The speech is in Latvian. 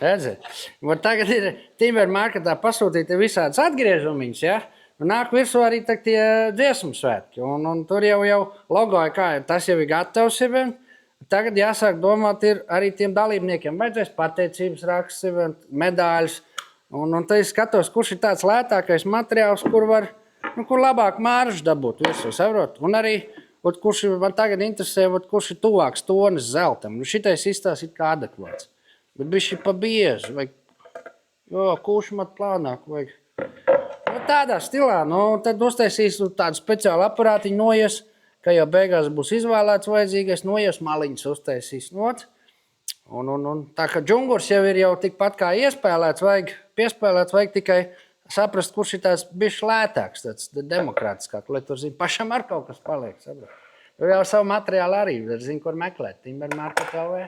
Redzēt. Tagad ir Timber marketā pasūtīti visādas atgriezumiņas, ja? Un nāk virsū arī tie dziesmu svētki. Un tur jau logo ir kā, tas jau ir gatavs. Tagad jāsāk domāt ir arī tiem dalībniekiem. Vajadzēs pateicības raksts, medaļas. Un tad es skatos, kurš ir tāds lētākais materiāls, kur labāk māržu dabūt visu, saprot? Un arī, kurš man tagad interesē, kurš ir tuvāks tonis zeltam. Šitais izstāstīt kā adekvāts. Bet bišķi pa bieži, vajag, kurš mat plānāk, vajag. Tādā stilā, tad uztaisīs tādu speciālu aparātiņu noies, ka jau beigās būs izvēlēts vajadzīgais, noies maliņas uztaisīs. Un tā kā džungurs jau ir jau tikpat kā iespēlēts, vajag tikai saprast, kurš ir tāds bišķi lētāks, tāds demokrātiskāk, lai tur zina, pašam ar kaut kas paliek, saprot. Jau savu materiālu arī, zina, kur meklēt, Timber marketā vai.